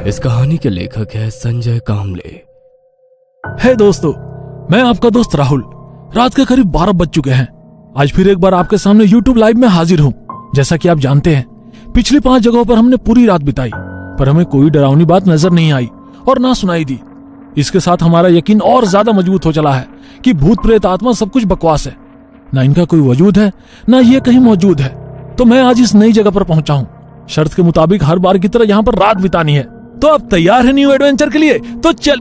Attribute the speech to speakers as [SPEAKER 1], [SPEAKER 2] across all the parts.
[SPEAKER 1] इस कहानी के लेखक है संजय कामले।
[SPEAKER 2] हे दोस्तों, मैं आपका दोस्त राहुल। रात के करीब 12 बज चुके हैं। आज फिर एक बार आपके सामने YouTube लाइव में हाजिर हूँ। जैसा कि आप जानते हैं, पिछली 5 जगहों पर हमने पूरी रात बिताई, पर हमें कोई डरावनी बात नजर नहीं आई और ना सुनाई दी। इसके साथ हमारा यकीन और ज्यादा मजबूत हो चला है कि भूत प्रेत आत्मा सब कुछ बकवास है, ना इनका कोई वजूद है, ना ये कहीं मौजूद है। तो मैं आज इस नई जगह पर पहुंचा हूँ। शर्त के मुताबिक हर बार की तरह यहाँ पर रात बितानी है। तो आप तैयार है न्यू एडवेंचर के लिए? तो चल।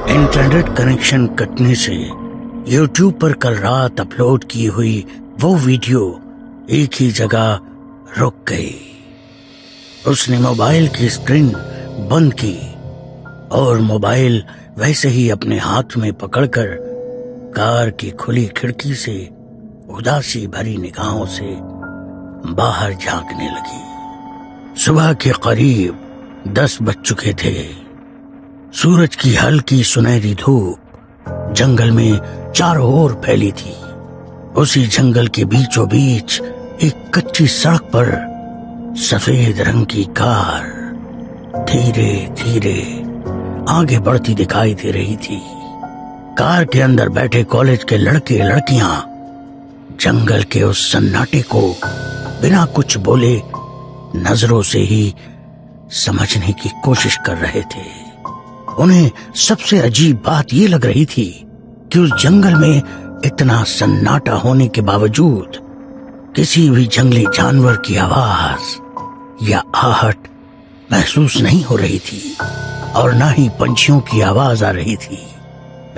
[SPEAKER 3] इंटरनेट कनेक्शन कटने से YouTube पर कल रात अपलोड की हुई वो वीडियो एक ही जगह रुक गई। उसने मोबाइल की स्क्रीन बंद की और मोबाइल वैसे ही अपने हाथ में पकड़कर कार की खुली खिड़की से उदासी भरी निगाहों से बाहर झांकने लगी। सुबह के करीब 10 बज चुके थे। सूरज की हल्की सुनहरी धूप जंगल में चारों ओर फैली थी। उसी जंगल के बीचों बीच एक कच्ची सड़क पर सफेद रंग की कार धीरे धीरे आगे बढ़ती दिखाई दे रही थी। कार के अंदर बैठे कॉलेज के लड़के लड़कियां जंगल के उस सन्नाटे को बिना कुछ बोले नजरों से ही समझने की कोशिश कर रहे थे। उन्हें सबसे अजीब बात यह लग रही थी कि उस जंगल में इतना सन्नाटा होने के बावजूद किसी भी जंगली जानवर की आवाज या आहट महसूस नहीं हो रही थी और ना ही पंछियों की आवाज आ रही थी।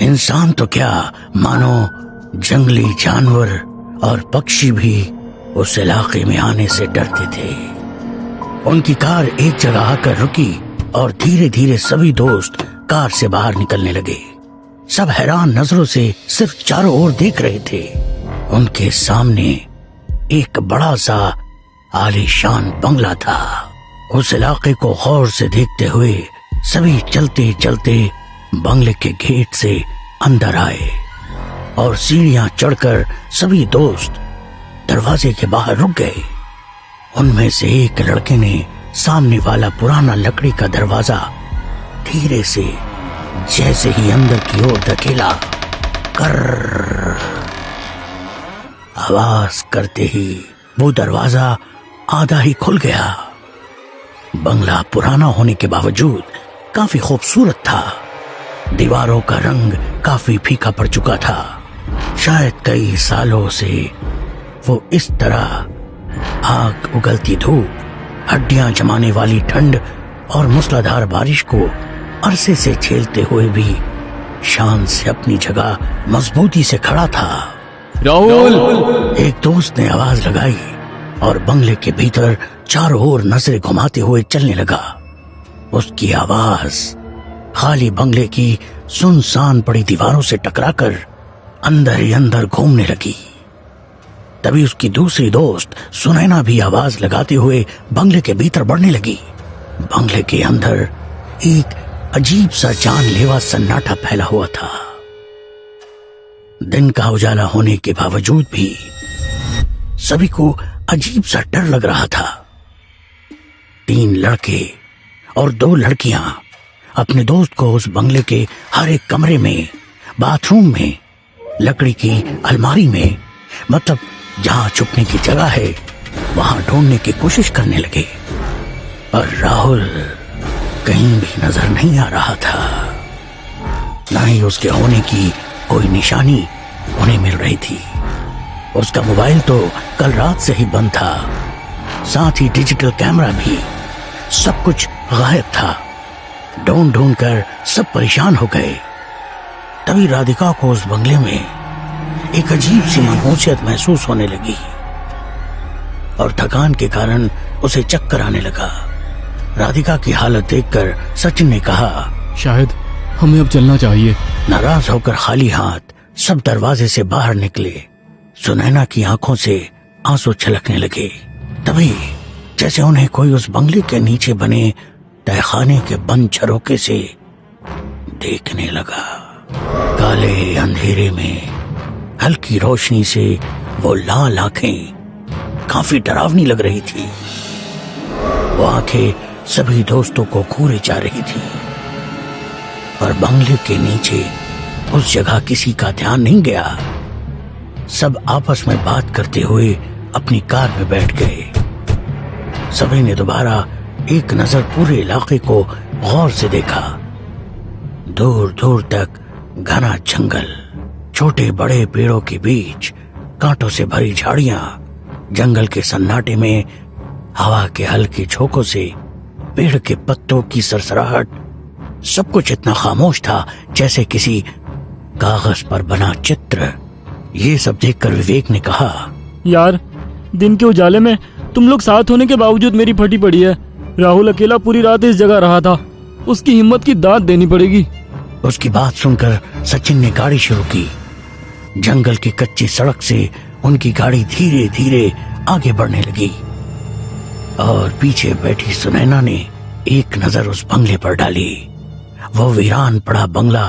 [SPEAKER 3] इंसान तो क्या, मानो जंगली जानवर और पक्षी भी उस इलाके में आने से डरते थे। उनकी कार एक जगह आकर रुकी और धीरे धीरे सभी दोस्त कार से बाहर निकलने लगे। सब हैरान नजरों से सिर्फ चारों ओर देख रहे थे। उनके सामने एक बड़ा सा आलीशान बंगला था। उस इलाके को गौर से देखते हुए सभी चलते चलते बंगले के गेट से अंदर आए और सीढ़ियां चढ़कर सभी दोस्त दरवाजे के बाहर रुक गए। उनमें से एक लड़के ने सामने वाला पुराना लकड़ी का दरवाजा धीरे से जैसे ही अंदर की ओर धकेला, कर आवाज करते ही वो दरवाजा आधा ही खुल गया। बंगला पुराना होने के बावजूद काफी खूबसूरत था। दीवारों का रंग काफी फीका पड़ चुका था। शायद कई सालों से वो इस तरह आग उगलती धूप, हड्डियां जमाने वाली ठंड और मूसलाधार बारिश को अरसे से झेलते हुए भी शान से अपनी जगह मजबूती से खड़ा था।
[SPEAKER 1] राहुल!
[SPEAKER 3] एक दोस्त ने आवाज लगाई और बंगले के भीतर चारों ओर नजरें घुमाते हुए चलने लगा। उसकी आवाज खाली बंगले की सुनसान पड़ी दीवारों से टकराकर अंदर ही अंदर घूमने लगी। तभी उसकी दूसरी दोस्त सुनैना भी आवाज लगाते हुए बंगले के भीतर बढ़ने लगी। बंगले के अंदर एक अजीब सा जानलेवा सन्नाटा फैला हुआ था। दिन का उजाला होने के बावजूद भी सभी को अजीब सा डर लग रहा था। 3 लड़के और 2 लड़कियां अपने दोस्त को उस बंगले के हर एक कमरे में, बाथरूम में, लकड़ी की अलमारी में, मतलब जहां छुपने की जगह है वहां ढूंढने की कोशिश करने लगे। पर राहुल कहीं भी नजर नहीं आ रहा था। न ही उसके होने की कोई निशानी उन्हें मिल रही थी। उसका मोबाइल तो कल रात से ही बंद था, साथ ही डिजिटल कैमरा भी। सब कुछ गायब था। ढूंढ ढूंढ कर सब परेशान हो गए। तभी राधिका को उस बंगले में एक अजीब सी मनहूसियत महसूस होने लगी और थकान के कारण उसे चक्कर आने लगा। राधिका की हालत देखकर सचिन ने कहा,
[SPEAKER 1] शायद हमें अब चलना चाहिए।
[SPEAKER 3] नाराज होकर खाली हाथ सब दरवाजे से बाहर निकले। सुनैना की आंखों से आंसू छलकने लगे। तभी जैसे उन्हें कोई उस बंगले के नीचे बने तहखाने के बंद झरोके से देखने लगा। काले अंधेरे में हल्की रोशनी से वो लाल आंखें काफी डरावनी लग रही थी। वो आंखें सभी दोस्तों को घूरे जा रही थी, पर बंगले के नीचे उस जगह किसी का ध्यान नहीं गया। सब आपस में बात करते हुए अपनी कार में बैठ गए। सभी ने दोबारा एक नजर पूरे इलाके को गौर से देखा। दूर दूर तक घना जंगल, छोटे बड़े पेड़ों के बीच कांटों से भरी झाड़ियां, जंगल के सन्नाटे में हवा के हल्के झोंकों से पेड़ के पत्तों की सरसराहट, सब कुछ इतना खामोश था जैसे किसी कागज पर बना चित्र। ये सब देखकर विवेक ने कहा,
[SPEAKER 4] यार, दिन के उजाले में तुम लोग साथ होने के बावजूद मेरी फटी पड़ी है। राहुल अकेला पूरी रात इस जगह रहा था, उसकी हिम्मत की दाद देनी पड़ेगी।
[SPEAKER 3] उसकी बात सुनकर सचिन ने गाड़ी शुरू की। जंगल की कच्ची सड़क से उनकी गाड़ी धीरे धीरे आगे बढ़ने लगी और पीछे बैठी सुनैना ने एक नजर उस बंगले पर डाली। वो वीरान पड़ा बंगला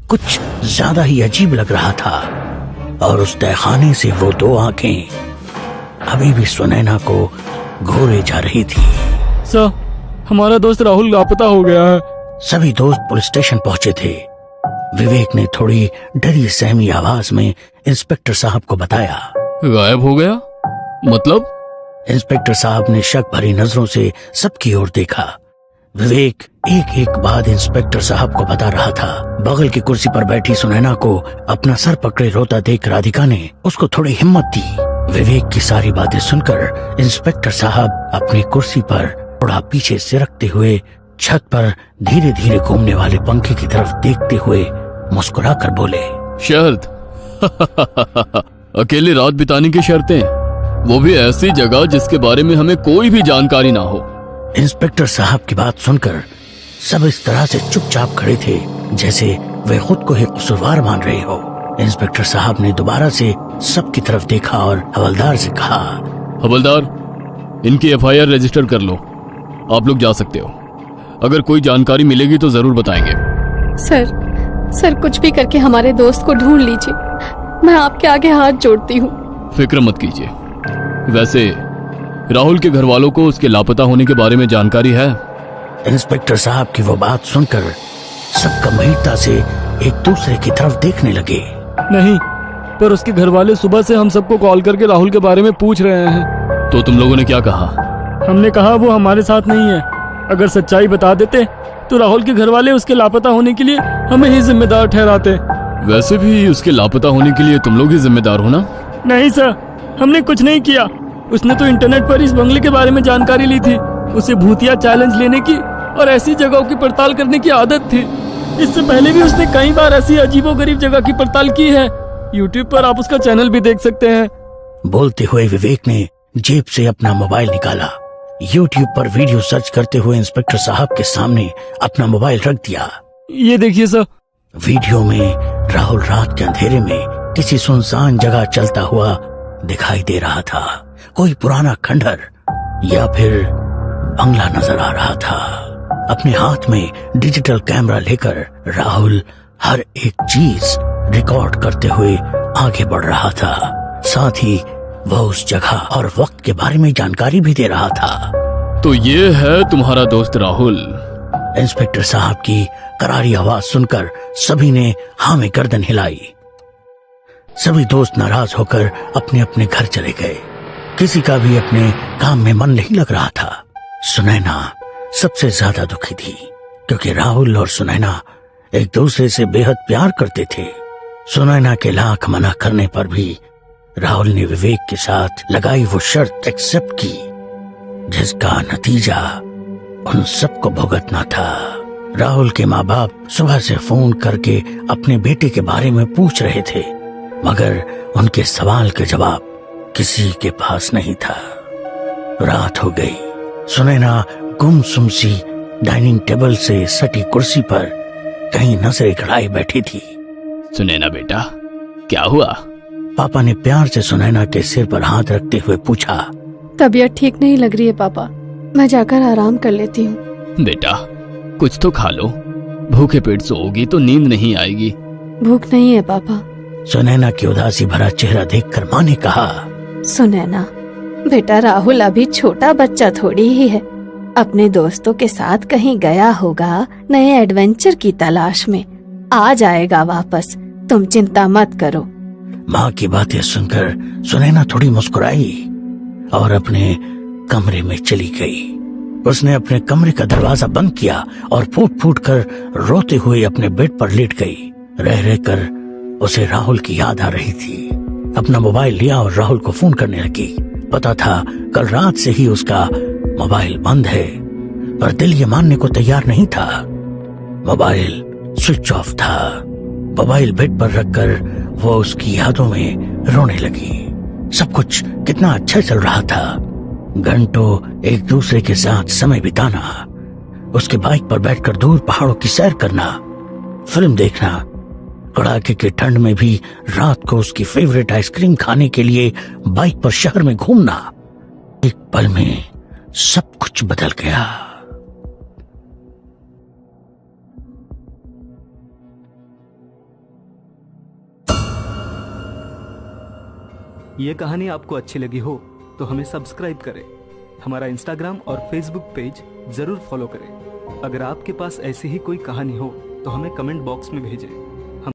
[SPEAKER 3] कुछ ज्यादा ही अजीब लग रहा था और उस तहखाने से वो दो आंखें अभी भी सुनैना को घूरे जा रही थी।
[SPEAKER 4] सर, हमारा दोस्त राहुल लापता हो गया है।
[SPEAKER 3] सभी दोस्त पुलिस स्टेशन पहुंचे थे। विवेक ने थोड़ी डरी सहमी आवाज में इंस्पेक्टर साहब को बताया।
[SPEAKER 1] गायब हो गया मतलब?
[SPEAKER 3] इंस्पेक्टर साहब ने शक भरी नजरों से सबकी ओर देखा। विवेक एक एक बात इंस्पेक्टर साहब को बता रहा था। बगल की कुर्सी पर बैठी सुनैना को अपना सर पकड़े रोता देख राधिका ने उसको थोड़ी हिम्मत दी। विवेक की सारी बातें सुनकर इंस्पेक्टर साहब अपनी कुर्सी पर थोड़ा पीछे सिरकते हुए छत पर धीरे धीरे घूमने वाले पंखे की तरफ देखते हुए मुस्कुराकर बोले,
[SPEAKER 1] शर्त अकेले रात बिताने की शर्तें, वो भी ऐसी जगह जिसके बारे में हमें कोई भी जानकारी ना हो।
[SPEAKER 3] इंस्पेक्टर साहब की बात सुनकर सब इस तरह से चुपचाप खड़े थे जैसे वे खुद को ही कसूरवार मान रहे हो। इंस्पेक्टर साहब ने दोबारा से सबकी तरफ देखा और हवलदार से कहा,
[SPEAKER 1] हवलदार, इनकी एफआईआर रजिस्टर कर लो। आप लोग जा सकते हो। अगर कोई जानकारी मिलेगी तो जरूर बताएंगे।
[SPEAKER 5] सर, कुछ भी करके हमारे दोस्त को ढूंढ लीजिए। मैं आपके आगे हाथ जोड़ती हूँ।
[SPEAKER 1] फिक्र मत कीजिए। वैसे राहुल के घर वालों को उसके लापता होने के बारे में जानकारी है?
[SPEAKER 3] इंस्पेक्टर साहब की वो बात सुनकर सब गंभीरता से एक दूसरे की तरफ देखने लगे।
[SPEAKER 4] नहीं, पर उसके घर वाले सुबह से हम सबको कॉल करके राहुल के बारे में पूछ रहे हैं।
[SPEAKER 1] तो तुम लोगों ने क्या कहा?
[SPEAKER 4] हमने कहा वो हमारे साथ नहीं है। अगर सच्चाई बता देते तो राहुल के घर वाले उसके लापता होने के लिए हमें ही जिम्मेदार ठहराते।
[SPEAKER 1] वैसे भी उसके लापता होने के लिए तुम लोग ही जिम्मेदार हो ना?
[SPEAKER 4] नहीं सर, हमने कुछ नहीं किया। उसने तो इंटरनेट पर इस बंगले के बारे में जानकारी ली थी। उसे भूतिया चैलेंज लेने की और ऐसी जगहों की पड़ताल करने की आदत थी। इससे पहले भी उसने कई बार ऐसी अजीबोगरीब जगह की पड़ताल की है। YouTube पर आप उसका चैनल भी देख सकते हैं।
[SPEAKER 3] बोलते हुए विवेक ने जेब से अपना मोबाइल निकाला। YouTube पर वीडियो सर्च करते हुए इंस्पेक्टर साहब के सामने अपना मोबाइल रख दिया।
[SPEAKER 4] ये देखिए सर।
[SPEAKER 3] वीडियो में राहुल रात के अंधेरे में किसी सुनसान जगह चलता हुआ दिखाई दे रहा था। कोई पुराना खंडहर या फिर बंगला नजर आ रहा था। अपने हाथ में डिजिटल कैमरा लेकर राहुल हर एक चीज रिकॉर्ड करते हुए आगे बढ़ रहा था। साथ ही वह उस जगह और वक्त के बारे में जानकारी भी दे रहा था।
[SPEAKER 1] तो ये है तुम्हारा दोस्त राहुल?
[SPEAKER 3] इंस्पेक्टर साहब की करारी आवाज सुनकर सभी ने हाँ में गर्दन हिलाई। सभी दोस्त नाराज होकर अपने अपने घर चले गए। किसी का भी अपने काम में मन नहीं लग रहा था। सुनैना सबसे ज्यादा दुखी थी क्योंकि राहुल और सुनैना एक दूसरे से बेहद प्यार करते थे। सुनैना के लाख मना करने पर भी राहुल ने विवेक के साथ लगाई वो शर्त एक्सेप्ट की, जिसका नतीजा उन सबको भुगतना था। राहुल के माँ बाप सुबह से फोन करके अपने बेटे के बारे में पूछ रहे थे, मगर उनके सवाल के जवाब किसी के पास नहीं था। रात हो गई। सुनैना गुमसुम सी डाइनिंग टेबल से सटी कुर्सी पर कहीं नजरें गड़ाए बैठी थी।
[SPEAKER 1] सुनैना बेटा, क्या हुआ?
[SPEAKER 3] पापा ने प्यार से सुनैना के सिर पर हाथ रखते हुए पूछा।
[SPEAKER 5] तबीयत ठीक नहीं लग रही है पापा, मैं जाकर आराम कर लेती हूँ।
[SPEAKER 1] बेटा, कुछ तो खा लो। भूखे पेट सोओगी तो नींद नहीं आएगी।
[SPEAKER 5] भूख नहीं है पापा।
[SPEAKER 3] सुनैना की उदासी भरा चेहरा देखकर माँ ने कहा,
[SPEAKER 5] सुनैना, बेटा राहुल अभी छोटा बच्चा थोड़ी ही है, अपने दोस्तों के साथ कहीं गया होगा नए एडवेंचर की तलाश में। आ जाएगा वापस, तुम चिंता मत करो।
[SPEAKER 3] माँ की बातें सुनकर सुनैना थोड़ी मुस्कुराई और अपने कमरे में चली गई। उसने अपने कमरे का दरवाजा बंद किया और फूट फूट कर रोते हुए अपने बेड पर लेट गई। रह रह कर उसे राहुल की याद आ रही थी। अपना मोबाइल लिया और राहुल को फोन करने लगी। पता था कल रात से ही उसका मोबाइल बंद है, पर दिल ये मानने को तैयार नहीं था। मोबाइल स्विच ऑफ था। मोबाइल बेड पर रखकर वो उसकी यादों में रोने लगी। सब कुछ कितना अच्छा चल रहा था। घंटों एक दूसरे के साथ समय बिताना, उसके बाइक पर बैठकर दूर पहाड़ों की सैर करना, फिल्म देखना, कड़ाके की ठंड में भी रात को उसकी फेवरेट आइसक्रीम खाने के लिए बाइक पर शहर में घूमना। एक पल में सब कुछ बदल गया।
[SPEAKER 6] ये कहानी आपको अच्छी लगी हो तो हमें सब्सक्राइब करें, हमारा इंस्टाग्राम और फेसबुक पेज जरूर फॉलो करें। अगर आपके पास ऐसी ही कोई कहानी हो तो हमें कमेंट बॉक्स में भेजें।